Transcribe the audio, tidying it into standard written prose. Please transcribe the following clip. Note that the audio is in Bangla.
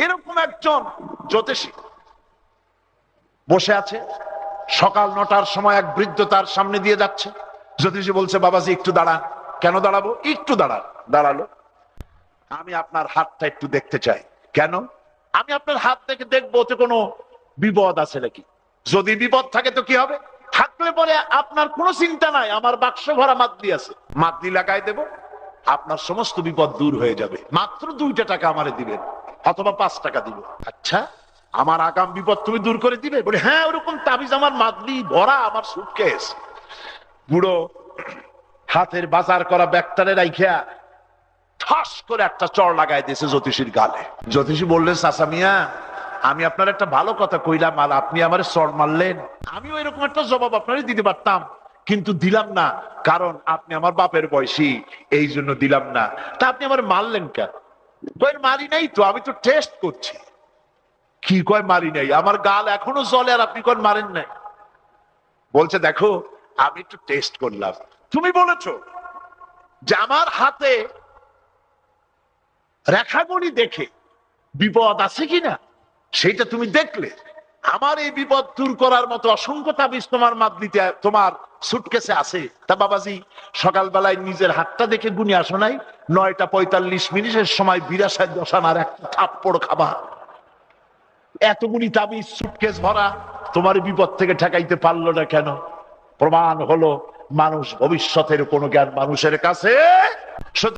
এরকম একজন জ্যোতিষী বসে আছে, সকাল 9টার সময় এক বৃদ্ধ তার সামনে দিয়ে যাচ্ছে। জ্যোতিষী বলছে, বাবাজি একটু দাঁড়ান। কেন দাঁড়াবো? একটু দাঁড়ান। দাঁড়ালো। আমি আপনার হাতটা একটু দেখতে চাই। কেন? আমি আপনার হাত থেকে দেখবো ওতে কোনো বিপদ আছে নাকি। যদি বিপদ থাকে তো কি হবে? থাকলে পরে আপনার কোনো চিন্তা নাই, আমার বাক্স ভরা মাদলি আছে, মাদলি লাগাই দেব, আপনার সমস্ত বিপদ দূর হয়ে যাবে। মাত্র 2টা টাকা আমারে দিবেন, অথবা 5 টাকা দিব। আচ্ছা, আমার আগাম বিপদ তুমি দূর করে দিবে? বলে, হ্যাঁ, ওরকম তাবিজ আমার মাদলি ভরা আমার সুটকেস। বুড়ো হাতের বাজার করা ব্যাগটারে রাইখা ঠাস করে একটা চড় লাগাই দিয়েছে জ্যোতিষীর গালে। জ্যোতিষী বললেন, চাচা মিয়া, আমি আপনার একটা ভালো কথা কইলাম আর আপনি আমার চড় মারলেন। আমিও এরকম একটা জবাব আপনারই দিতে পারতাম, কিন্তু দিলাম না, কারণ আপনি আমার বাপের বয়সী, এই জন্য দিলাম না। তা আপনি আমার মারলেন কেন? কই, মারি নাই তো, আমি তো টেস্ট করছি। কি কয় মারি নাই? আমার গাল এখনো জ্বলে আর আপনি কয় মারেন নাই। বলছে, দেখো, আমি একটু টেস্ট করলাম। তুমি বলেছো যে আমার হাতে রেখাগুলি দেখে বিপদ আছে কিনা, সেটা তুমি দেখলে। আমার এই বিপদ দূর করার মতো অসংখ্য তাবিজ তোমার মাদলিতে, তোমার সুটকেসে আছে। তা বাবাজি, সকালবেলায় নিজের হাতটা দেখে গুনে আসো নাই? 9টা 45 মিনিটের সময় 82 আনার একটা থাপ্পড় খাবা। এতগুলি তাবিজ সুটকেস ভরা, তোমার বিপদ থেকে ঠেকাইতে পারলো না কেন? প্রমাণ হলো, মানুষ ভবিষ্যতের কোনো জ্ঞান মানুষের কাছে